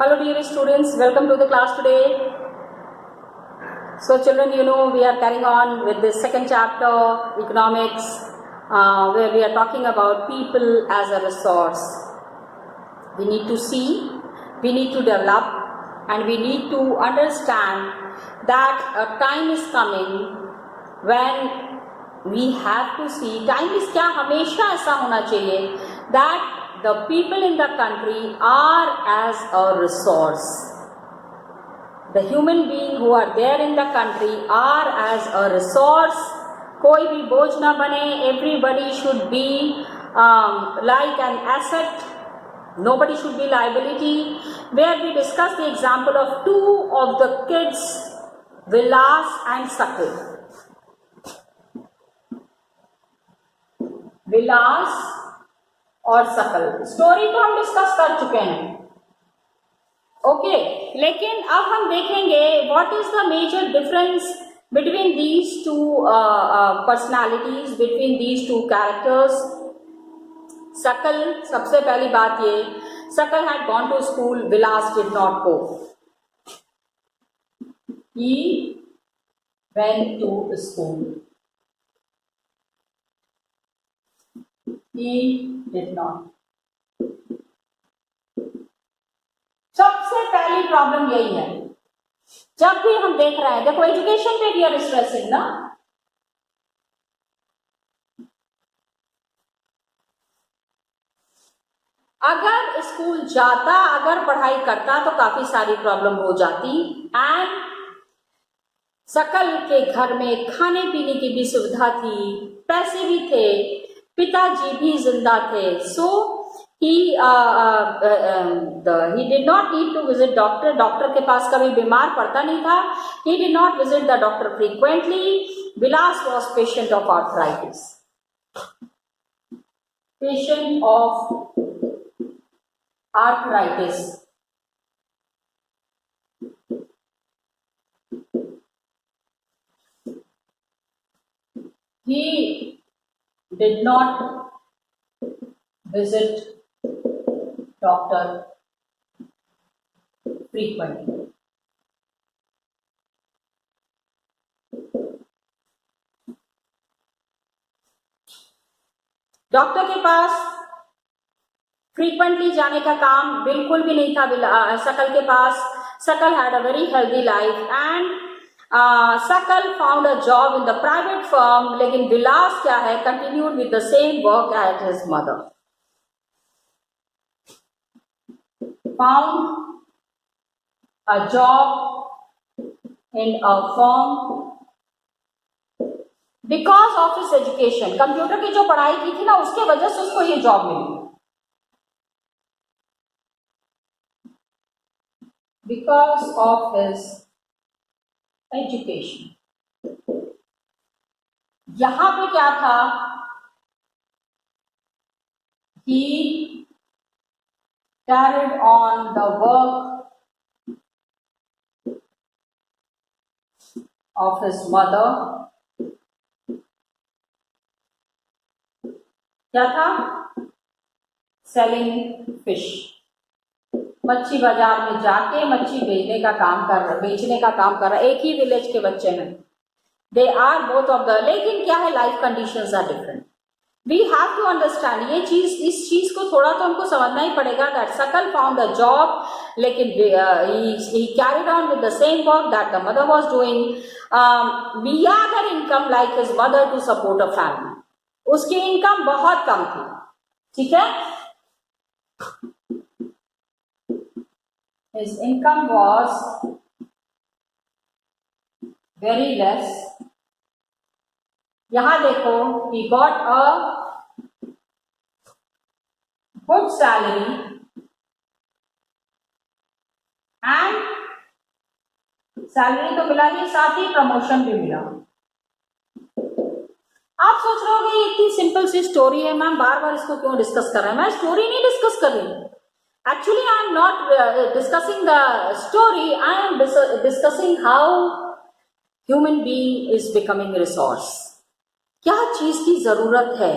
Hello dear students, welcome to the class today. So children, we are carrying on with the second chapter, economics, where we are talking about people as a resource. We need to see, we need to develop, and we need to understand that a time is coming when we have to see, time is क्या हमेशा ऐसा होना चाहिए that the people in the country are as a resource. The human being who are there in the country are as a resource. कोई भी बोझ ना बने. Everybody should be like an asset. Nobody should be liability. Where we discuss the example of two of the kids, Vilas and Sakal. Vilas और सकल story तो हम discuss कर चुके हैं. ओके, लेकिन अब हम देखेंगे what is the major difference between these two personalities, between these two characters. Sakal, सबसे पहली बात ये, Sakal had gone to school, Vilas did not go. He went to school, he did not. सबसे पहली प्रॉब्लम यही है. जब भी हम देख रहे हैं, देखो एजुकेशन पे वी आर स्ट्रेसिंग ना. अगर स्कूल जाता, अगर पढ़ाई करता तो काफी सारी प्रॉब्लम हो जाती. एंड सकल के घर में खाने पीने की भी सुविधा थी, पैसे भी थे, पिताजी भी जिंदा थे. सो he did not need to visit doctor. Doctor के पास कभी बीमार पड़ता नहीं था. He did not visit the doctor frequently. Vilas was patient of arthritis. Patient of arthritis. He did not visit doctor frequently. Doctor के पास फ्रीक्वेंटली जाने का काम बिल्कुल भी नहीं था सकल के पास. सकल had a very healthy life and Sakal found a job in the private firm, लेकिन विलास क्या है, continued with the same work as his mother. Found a job in a firm because of his education. Computer की जो पढ़ाई की थी ना, उसके वजह से उसको ये जॉब मिली. Because of his education. यहां पे क्या था, he carried on the work of his mother. क्या था, सेलिंग फिश. मच्छी बाजार में जाके मच्छी बेचने का काम कर रहा. एक ही विलेज के बच्चे हैं. They are both of the, लेकिन क्या है, life conditions are different. We have to understand ये चीज, इस चीज को थोड़ा तो हमको समझना ही पड़ेगा. दैट सकल फाउंड अ जॉब, लेकिन he carried on with the same work that the mother was doing. Beyond her income like his mother to support a family. उसकी इनकम बहुत कम थी. ठीक है, his income was very less. यहां देखो, he got a good salary and salary तो मिला ही, साथ ही प्रमोशन भी मिला. आप सोच रहे होंगे ये इतनी सिंपल सी स्टोरी है, मैम बार बार इसको क्यों डिस्कस कर रहे हैं. मैं स्टोरी नहीं डिस्कस कर रही हूँ. Actually, I am not discussing the story. I am discussing how human being is becoming resource. क्या चीज की जरूरत है.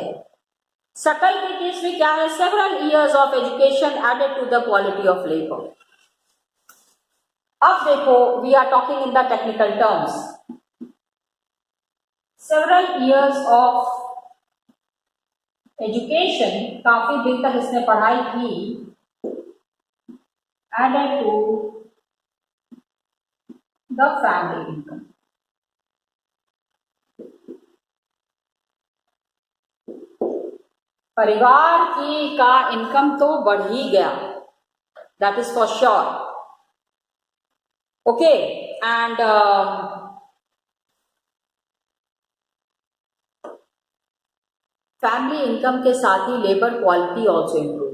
सकल के केस में क्या है, several years of education added to the quality of labor. अब देखो, we are talking in the technical terms. Several years of education, काफी दिन तक इसने पढ़ाई की, added to the family income. परिवार की का इनकम तो बढ़ ही गया, that is for sure. Okay, and family income के साथ ही लेबर क्वालिटी ऑल्सो इम्प्रूव.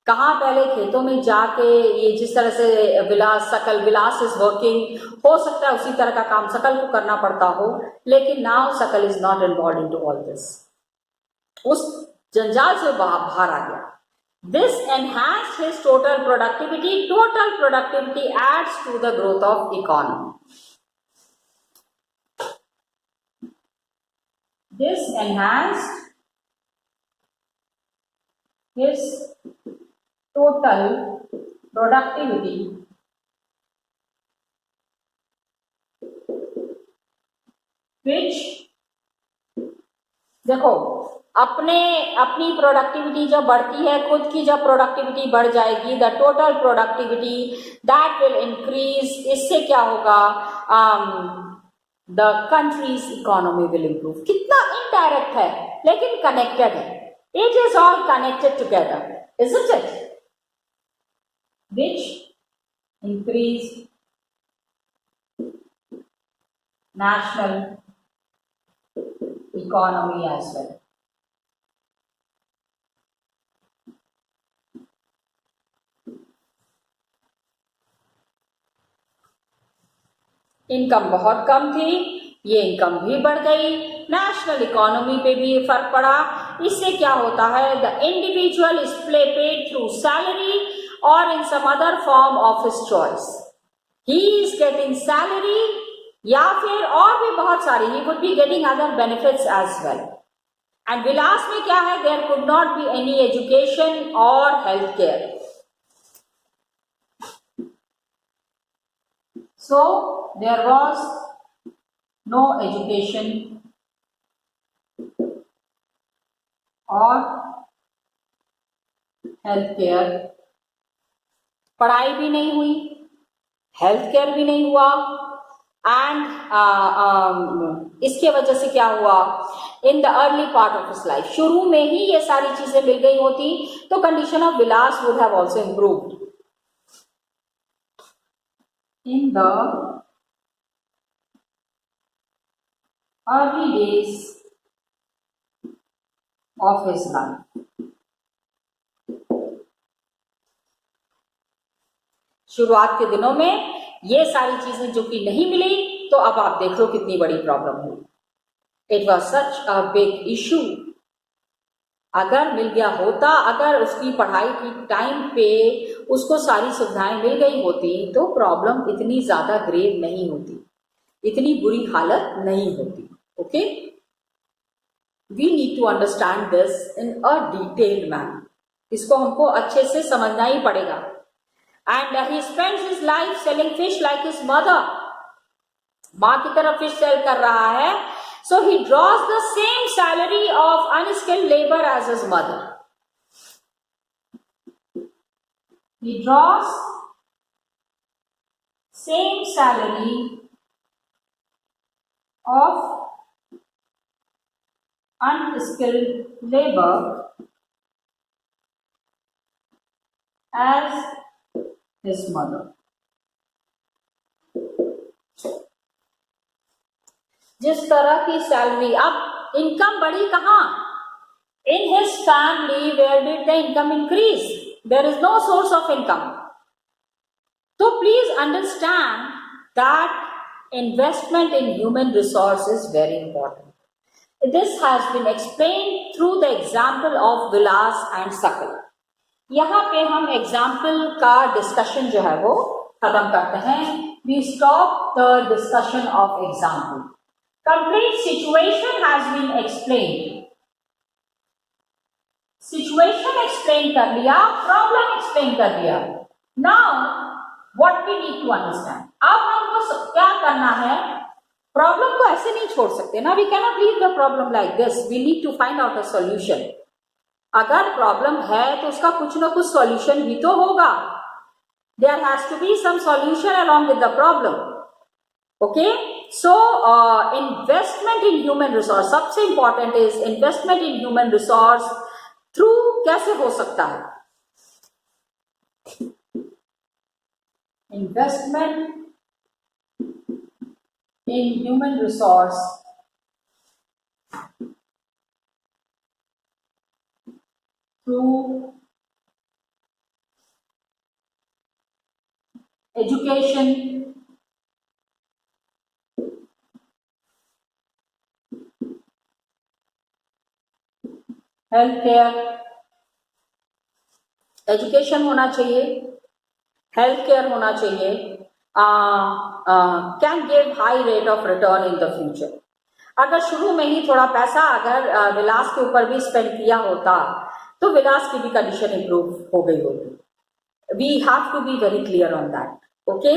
कहाँ पहले खेतों में जाके ये जिस तरह से विलास, सकल विलास इज वर्किंग, हो सकता है उसी तरह का काम सकल को करना पड़ता हो, लेकिन now Sakal is not involve in to all this. उस जंजाल से बाहर आ गया. This enhance his total productivity. Total productivity adds to the growth of economy. This enhanced his total productivity which, देखो, अपनी प्रोडक्टिविटी जब बढ़ती है, खुद की जब प्रोडक्टिविटी बढ़ जाएगी, the total productivity that will increase. इससे क्या होगा? The countries economy will improve. कितना इनडायरेक्ट है लेकिन कनेक्टेड है. It is all connected together, isn't it? Which increase national economy as well. Income बहुत कम थी, ये इनकम भी बढ़ गई, नेशनल इकोनॉमी पे भी फर्क पड़ा. इससे क्या होता है? The individual is paid through salary और in some other form of his choice. He is getting salary, या फिर और भी बहुत सारी, he would be getting other benefits as well. And Vilas में क्या है? There could not be any education और health care. So there was no education or health care. पढ़ाई भी नहीं हुई, हेल्थ केयर भी नहीं हुआ. एंड इसके वजह से क्या हुआ? In the early part of his life, शुरू में ही ये सारी चीजें मिल गई होती तो condition of Vilas would have also improved. In the early days of his life, शुरुआत के दिनों में ये सारी चीजें जो कि नहीं मिली, तो अब आप देख लो कितनी बड़ी प्रॉब्लम हुई. It was such a big issue. अगर मिल गया होता, अगर उसकी पढ़ाई की टाइम पे उसको सारी सुविधाएं मिल गई होती, तो प्रॉब्लम इतनी ज्यादा ग्रेव नहीं होती, इतनी बुरी हालत नहीं होती. Okay, we need to understand this in a detailed manner. इसको हमको अच्छे से समझना ही पड़ेगा. And he spends his life selling fish like his mother. माँ की तरफ फिश सेल कर रहा है. So he draws the same salary of unskilled labor as his mother. He draws same salary of unskilled labor as his mother. जिस तरह की salary, अब इनकम बढ़ी कहाँ? In his family, where did the income increase? There is no source of income. तो please understand that investment in human resource is very important. This has been explained through the example of Vilas and Sakal. यहाँ पे हम example का discussion जो है वो खत्म करते हैं. We stop the discussion of example. Complete situation has been explained. Situation explain कर लिया, problem explain कर लिया. Now what what we need to understand. अब हमको क्या करना है, प्रॉब्लम को ऐसे नहीं छोड़ सकते ना, we can not leave the problem like this, we need to find out a solution. अगर प्रॉब्लम है तो उसका कुछ ना कुछ सॉल्यूशन भी तो होगा, there has to be some solution along with the problem. Okay, so investment in human resource, सबसे important is investment in human resource through कैसे हो सकता है, investment in human resource through education, health care, education होना चाहिए, health care होना चाहिए, can give high rate of return in the future. अगर शुरू में ही थोड़ा पैसा अगर विलास के ऊपर भी स्पेंड किया होता तो विलास की भी कंडीशन इंप्रूव हो गई होती। We have to be very clear on that. Okay,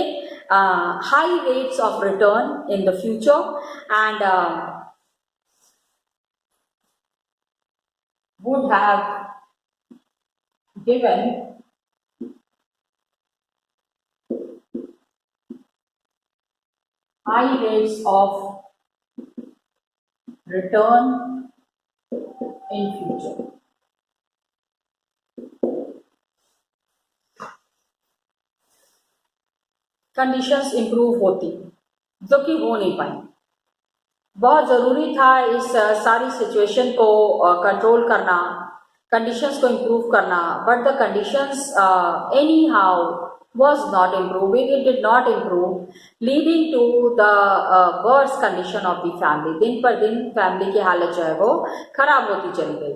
high rates of return in the future and would have given high rates of return in future। Conditions improve होती जो कि हो नहीं पाई। बहुत ज़रूरी था इस सारी सिचुएशन को कंट्रोल करना, कंडीशंस को इम्प्रूव करना, but the conditions any how was not improving, it did not improve, leading to the worst condition of the family। दिन पर दिन फैमिली की हालत जो है वो खराब होती चली गई।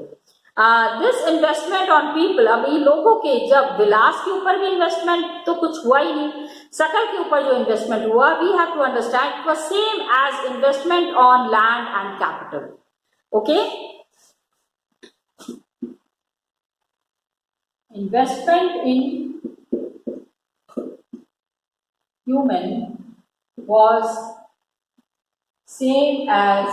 दिस इन्वेस्टमेंट ऑन पीपल, अब ये लोगों के जब विलास के ऊपर भी इन्वेस्टमेंट तो कुछ हुआ ही नहीं, सकल के ऊपर जो इन्वेस्टमेंट हुआ, we have to understand it was same as investment on land and capital. Okay, investment in human was same as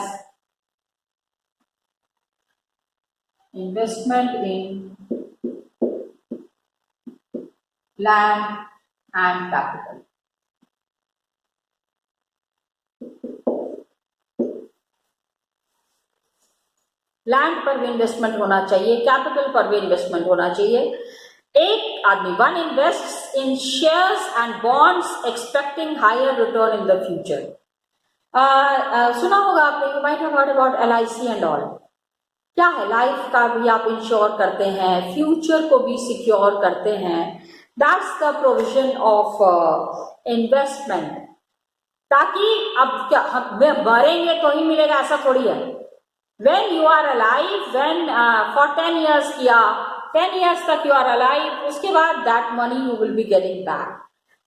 investment in land and capital। Land पर भी इन्वेस्टमेंट होना चाहिए, कैपिटल पर भी इन्वेस्टमेंट होना चाहिए। एक आदमी, one invest in shares and bonds expecting higher return in the future. सुना होगा आपने, you might have heard about LIC and all. क्या है, लाइफ का भी आप इंश्योर करते हैं, फ्यूचर को भी सिक्योर करते हैं। That's the provision of investment, ताकि अब क्या हम मरेंगे तो ही मिलेगा ऐसा थोड़ी है। When you are alive, when for 10 years किया, 10 years तक you are alive, उसके बाद that money you will be getting back,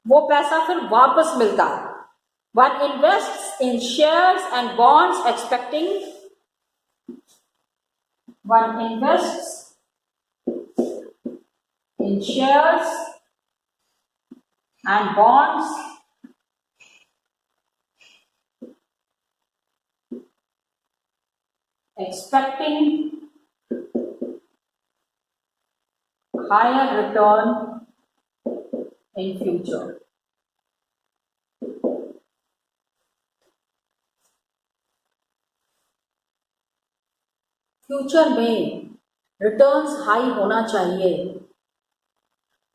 वो पैसा फिर वापस मिलता है। One invests in shares and bonds expecting, one invests in shares and bonds expecting higher return in future। Future में रिटर्न्स हाई होना चाहिए,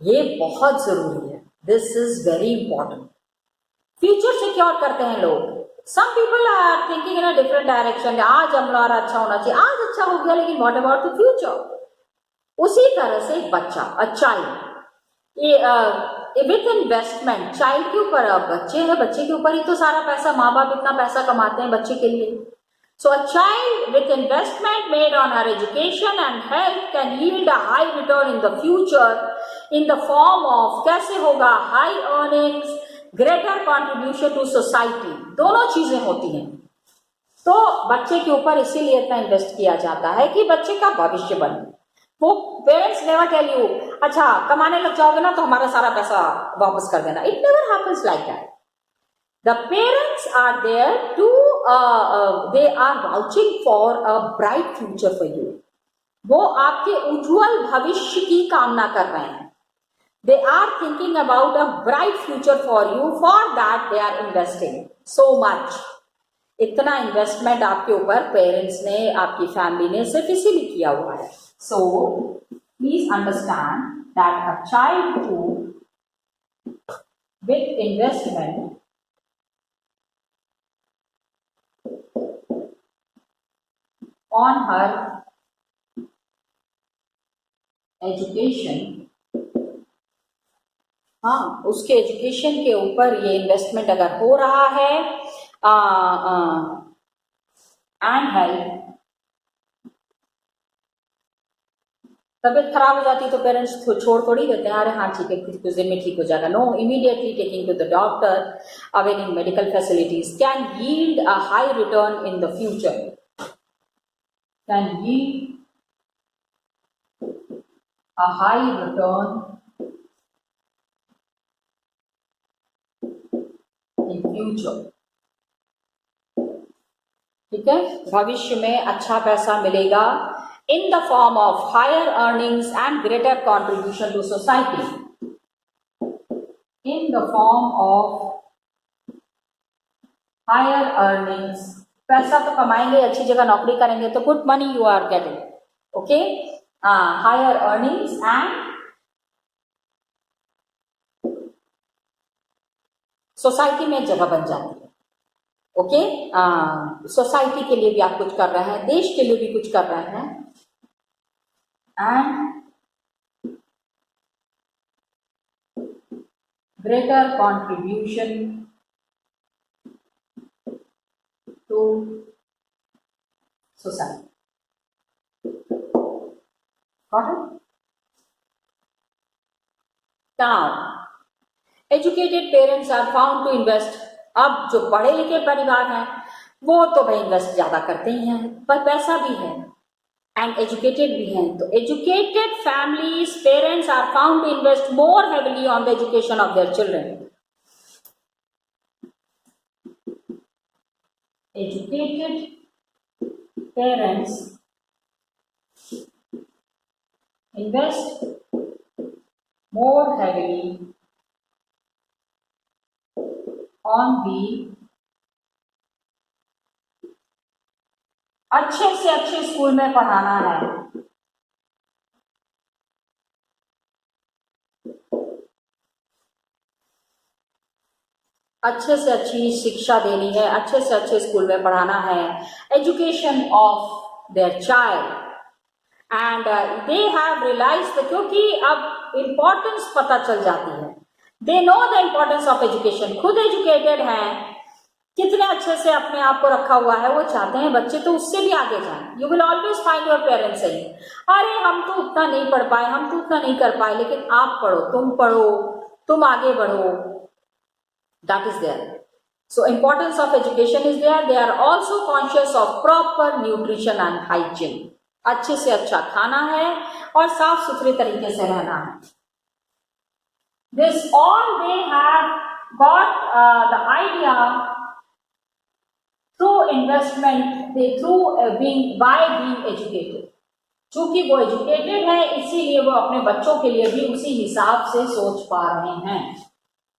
ये बहुत जरूरी है। This is very important. Future secure करते हैं लोग। Some people are thinking in a different direction, आज हमारा अच्छा होना चाहिए, आज अच्छा हो गया लेकिन व्हाट अबाउट द फ्यूचर। उसी तरह से एक बच्चा, अ चाइल्ड विथ इन्वेस्टमेंट, चाइल्ड के ऊपर, बच्चे हैं, बच्चे के ऊपर ही तो सारा पैसा, माँ बाप इतना पैसा कमाते हैं बच्चे के लिए। So a child with investment made on her education and health can yield a high return in the future in the form of, कैसे होगा, high earnings, greater contribution to society. दोनों चीजें होती हैं। तो बच्चे के ऊपर इसीलिए इतना इन्वेस्ट किया जाता है कि बच्चे का भविष्य बने। वो पेरेंट्स नेवर टेल यू अच्छा कमाने लग जाओगे ना तो हमारा सारा पैसा वापस कर देना. It never happens like that. The parents are there to they are vouching for a bright future for you. वो आपके उज्जवल भविष्य की कामना कर रहे हैं. They are thinking about a bright future for you. For that they are investing so much. इतना investment आपके ऊपर पेरेंट्स ने, आपकी फैमिली ने सिर्फ इसीलिए किया हुआ है. So please understand that a child who with investment on her education, हाँ उसके एजुकेशन के ऊपर ये इन्वेस्टमेंट अगर हो रहा है एंड हेल्थ, तबीयत खराब हो जाती है तो पेरेंट्स छोड़ थोड़ी देते हैं, अरे हाँ ठीक है कुछ दिन में ठीक हो जाएगा. No, immediately taking to the doctor, availing medical facilities can yield a high return in the future, can yield a high return in future. ठीक है, भविष्य में अच्छा पैसा मिलेगा in the form of higher earnings and greater contribution to society. In the form of higher earnings, पैसा तो कमाएंगे, अच्छी जगह नौकरी करेंगे तो good money you are getting. Okay, higher earnings and society में एक जगह बन जाती है. ओके, सोसाइटी के लिए भी आप कुछ कर रहे हैं, देश के लिए भी कुछ कर रहे हैं, and greater contribution to society. Got it? Now, educated parents are found to invest. अब जो पढ़े लिखे परिवार हैं वो तो भाई इन्वेस्ट ज्यादा करते ही हैं, पर पैसा भी है एंड एजुकेटेड भी हैं. तो educated families, parents are found to invest more heavily on the education of their children. Educated parents invest more heavily on the अच्छे से अच्छे स्कूल में पढ़ाना है, अच्छे से अच्छी शिक्षा देनी है, अच्छे से अच्छे स्कूल में पढ़ाना है, education of their child. And they have realised, क्योंकि अब इम्पोर्टेंस पता चल जाती है. They know the importance of education. खुद एजुकेटेड हैं, कितने अच्छे से अपने आप को रखा हुआ है, वो चाहते हैं बच्चे तो उससे भी आगे जाएं. You will always find your parents saying, अरे हम तो उतना नहीं पढ़ पाए, हम तो उतना नहीं कर पाए, लेकिन आप पढ़ो, तुम आगे बढ़ो. That is there. So importance of education is there. They are also conscious of proper nutrition and hygiene. अच्छे से अच्छा खाना है और साफ सुथरे तरीके से रहना है. This all they have got the idea through investment, by being educated. चूंकि वो एजुकेटेड है इसीलिए वो अपने बच्चों के लिए भी उसी हिसाब से सोच पा रहे हैं.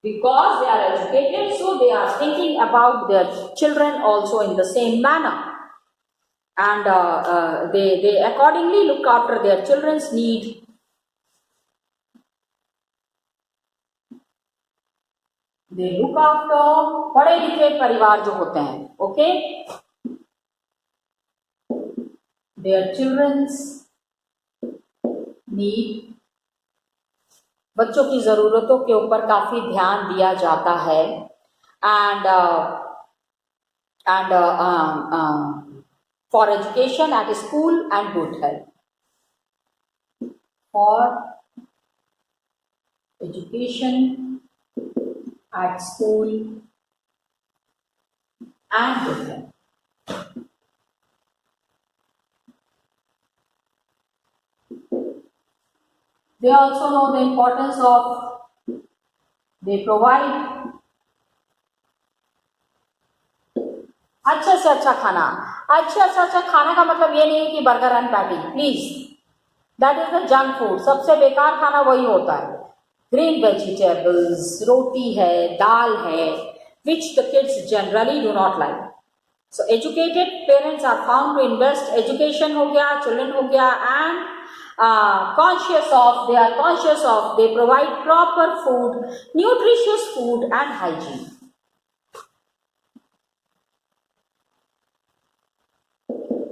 Because they are educated, so they are thinking about their children also in the same manner. And they accordingly look after their children's need. They look after पढ़े लिखे परिवार जो होते हैं, okay, their children's need. बच्चों की जरूरतों के ऊपर काफी ध्यान दिया जाता है. and for education at school and good health. For education at school and good health. They also know the importance of, they provide अच्छे से अच्छा खाना. अच्छे से अच्छा खाने का मतलब ये नहीं है कि burger and patty, please, that is the junk food. सबसे बेकार खाना वही होता है. ग्रीन वेजिटेबल्स, रोटी है, दाल है, which the kids generally do not like. So educated parents are found to invest education हो गया, children हो गया, and they are conscious of, they provide proper food, nutritious food and hygiene.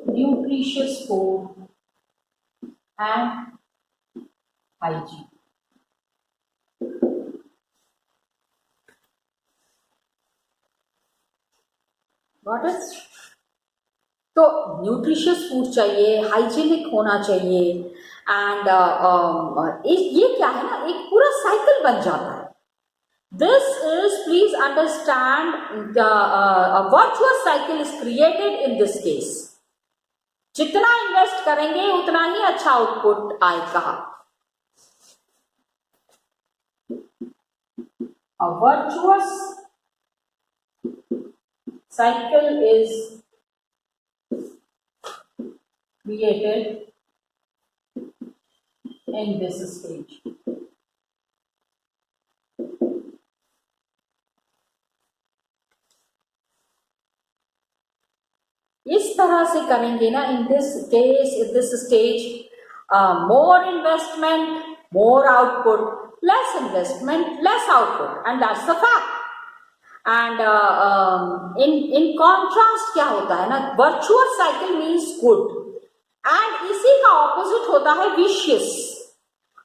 Nutritious food and hygiene. Got it? तो nutritious food चाहिए, hygienic होना चाहिए, and ये क्या है ना, एक पूरा साइकिल बन जाता है. This is, please understand, the virtuous cycle is created in this case. जितना इन्वेस्ट करेंगे उतना ही अच्छा आउटपुट आएगा. A virtuous cycle is created in this stage. इस तरह से करेंगे ना, in this case, in this stage, more investment, more output, less investment, less output, and that's the fact. And in contrast क्या होता है ना, virtuous cycle means good, and इसी का ऑपोजिट होता है विशियस.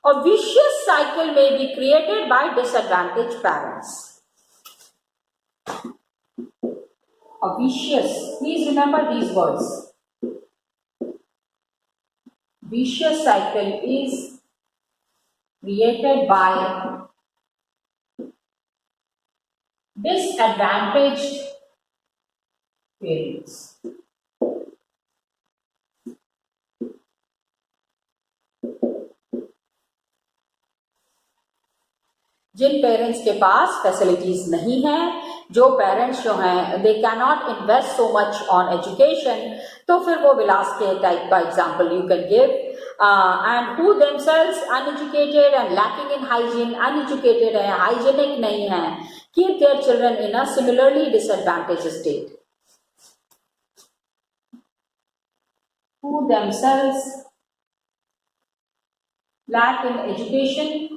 और विशियस साइकिल में be created by disadvantage parents. A vicious, please remember these words. Vicious cycle is created by disadvantaged parents. जिन पेरेंट्स के पास फैसिलिटीज नहीं है, जो पेरेंट्स जो हैं they can not invest so much on education, तो फिर वो विलास के टाइप का example you can give, and who themselves uneducated and lacking in hygiene, uneducated है, हाइजीनिक नहीं है, keep their children in a similarly disadvantage state. Who themselves lack in education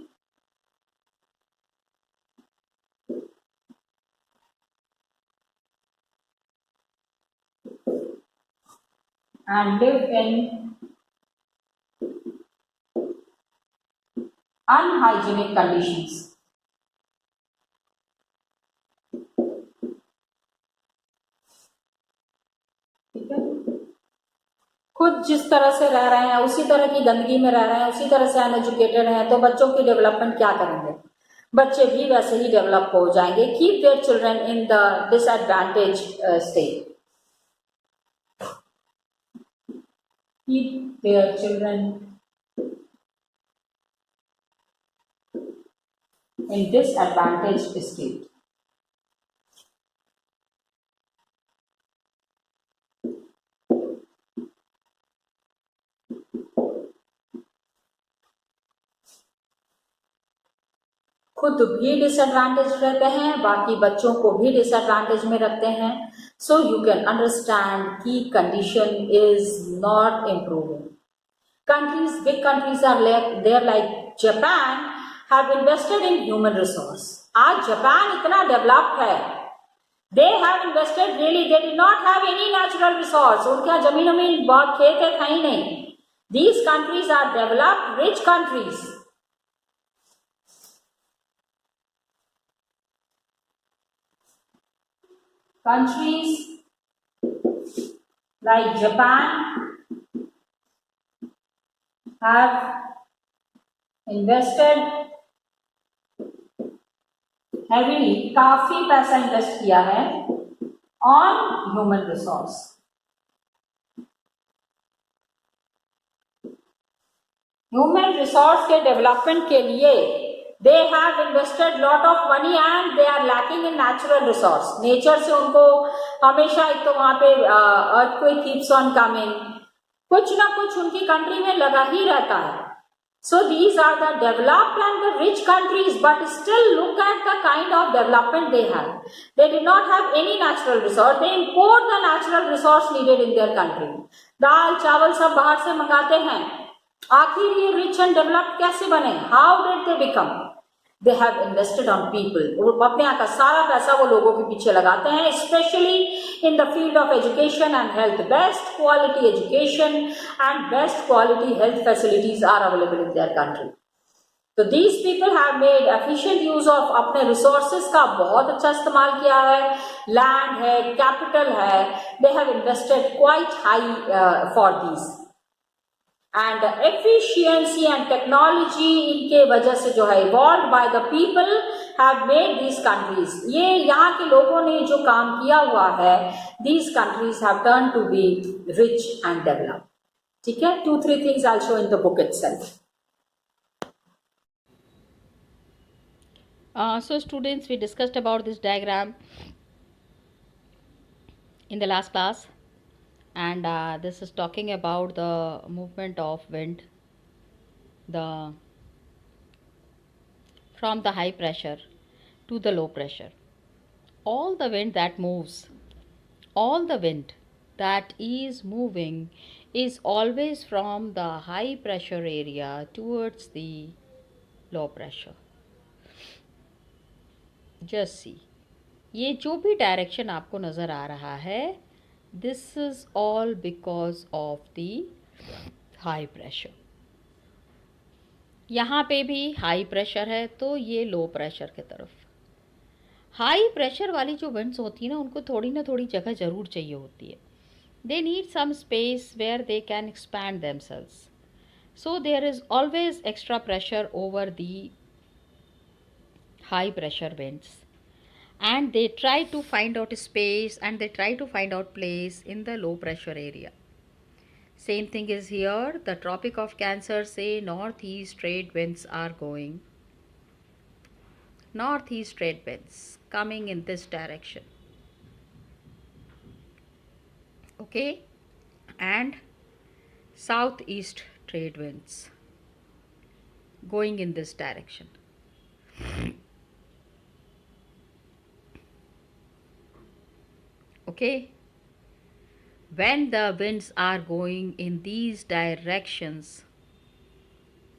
and live in unhygienic conditions. ठीक है, खुद जिस तरह से रह रहे हैं उसी तरह की गंदगी में रह रहे हैं, उसी तरह से अनएजुकेटेड हैं, तो बच्चों की डेवलपमेंट क्या करेंगे? बच्चे भी वैसे ही डेवलप हो जाएंगे. Keep their children in the disadvantage state. Keep their children in disadvantaged state. खुद भी डिसएडवांटेज रहते हैं, बाकी बच्चों को भी डिसएडवांटेज में रखते हैं. So you can understand कि condition is not improving. Countries, big countries are there like Japan have invested in human resource. आज जापान इतना डेवलप्ड है, they have invested really, they did not have any natural resource. उनके यहाँ जमीन बहुत खेत है, था ही नहीं. These countries are developed, rich countries. Countries like Japan have invested heavily, काफी पैसा इन्वेस्ट किया है on human resource. Human resource के डेवलपमेंट के लिए they have invested lot of money and they are lacking in natural resource. Nature से उनको हमेशा, एक तो वहां पे अर्थक्वेक कीप्स ऑन कमिंग, कुछ ना कुछ उनकी कंट्री में लगा ही रहता है। So these are the developed and the rich countries, but still look at the kind of development they have. They did not have any natural resource. They import the natural resource needed in their country. दाल चावल सब बाहर से मंगाते हैं। आखिर ये rich and developed कैसे बने? How did they become? They have invested on people. वो अपने यहाँ का सारा पैसा वो लोगों के पीछे लगाते हैं, especially in the field of education and health. Best quality education and best quality health facilities are available in their country. तो these people have made efficient use of अपने रिसोर्सेज का बहुत अच्छा इस्तेमाल किया है। लैंड है, कैपिटल है, दे have invested quite high for these. And efficiency and technology इनके वजह से जो है evolve by the people have made these countries. ये यहाँ के लोगों ने जो काम किया हुआ है, these countries have turn to be rich and developed. ठीक है, 2-3 things I will show in the book itself. So students, we discussed about this diagram in the last class, and this is talking about the movement of wind from the high pressure to the low pressure. All the wind that is moving is always from the high pressure area towards the low pressure. Just see, ये जो भी direction आपको नज़र आ रहा है, this is all because of the high pressure. यहाँ पे भी हाई प्रेशर है, तो ये लो प्रेशर की तरफ। हाई प्रेशर वाली जो विंड्स होती है ना, उनको थोड़ी ना थोड़ी जगह ज़रूर चाहिए होती है। They need some space where they can expand themselves, so there is always extra pressure over the high pressure winds, and they try to find out space and they try to find out place in the low pressure area. Same thing is here. The Tropic of Cancer say northeast trade winds are going. Northeast trade winds coming in this direction. Okay, and southeast trade winds going in this direction. Okay, when the winds are going in these directions,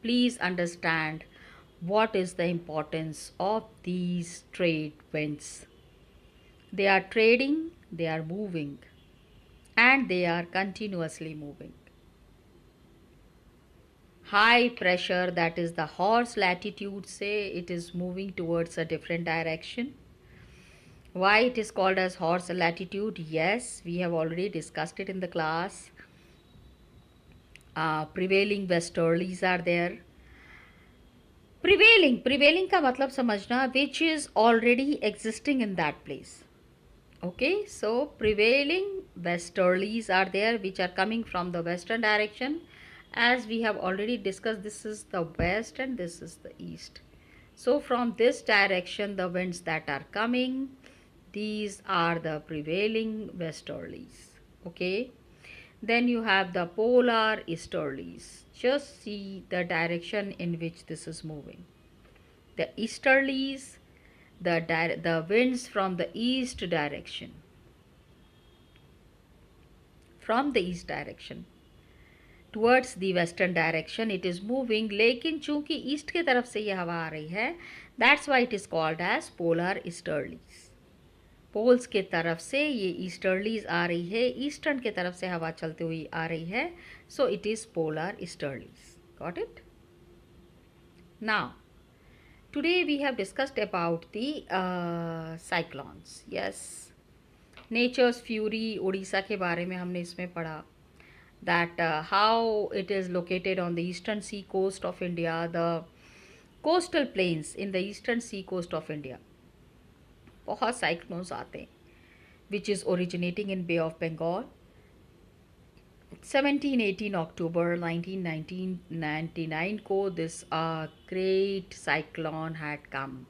please understand what is the importance of these trade winds. They are trading, they are moving, and they are continuously moving. High pressure, that is the horse latitude, say it is moving towards a different direction. Why it is called as horse latitude? Yes, we have already discussed it in the class. Prevailing westerlies are there. Prevailing का मतलब समझना, which is already existing in that place. Okay, so prevailing westerlies are there, which are coming from the western direction. As we have already discussed, this is the west and this is the east. So from this direction, the winds that are coming, these are the prevailing westerlies. Okay, then you have the polar easterlies. Just see the direction in which this is moving. The easterlies, the winds from the east direction, from the east direction towards the western direction it is moving. लेकिन चूंकि east की तरफ से ये हवा आ रही है, that's why it is called as polar easterlies. Poles के तरफ से ये ईस्टर्लीज आ रही है, ईस्टर्न के तरफ से हवा चलती हुई आ रही है, so it is polar easterlies. Got it? Now today we have discussed about the cyclones. Yes, nature's fury Orissa के बारे में हमने इसमें पढ़ा, that how it is located on the eastern sea coast of India, the coastal plains in the eastern sea coast of India. बहुत cyclones आते हैं, which is originating in bay of Bengal, 17-18 October 1999 को this great cyclone had come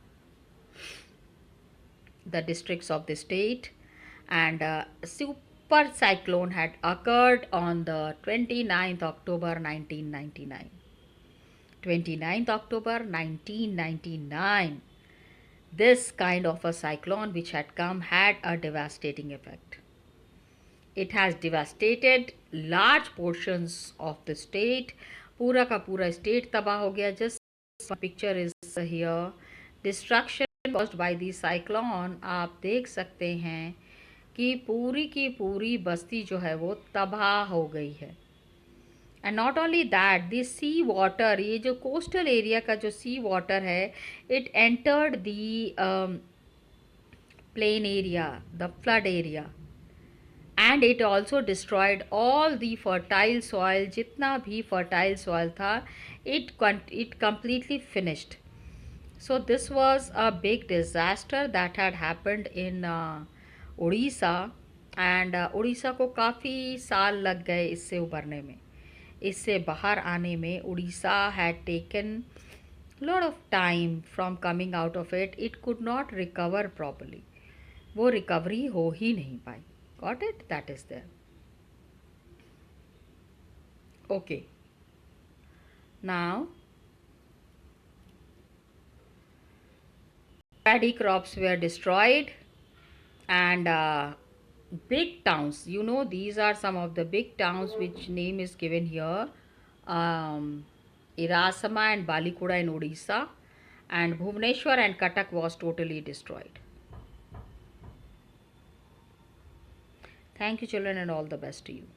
the districts of the state, and a super cyclone had occurred on the 29th October 1999. 29th October 1999. This kind of a cyclone which had come had a devastating effect. It has devastated large portions of the state. पूरा का पूरा state तबाह हो गया. Just picture is here. Destruction caused by the cyclone. आप देख सकते हैं कि पूरी की पूरी बस्ती जो है वो तबाह हो गई है. And not only that, the sea water, ये जो कोस्टल एरिया का जो सी वाटर है, it entered the plain area, the flood area, and it also destroyed all the fertile soil. जितना भी फर्टाइल सॉइल था, it completely finished. So this was a big disaster that had happened in Orissa, and Orissa को काफ़ी साल लग गए इससे उभरने में, इससे बाहर आने में. Orissa had taken lot of time from coming out of it. It could not recover properly. वो रिकवरी हो ही नहीं पाई. Got it? That is there. Okay, now paddy crops were destroyed, and big towns, you know, these are some of the big towns which name is given here. Irasama and Balikuda in Odisha, and Bhubaneswar and Cuttack was totally destroyed. Thank you children, and all the best to you.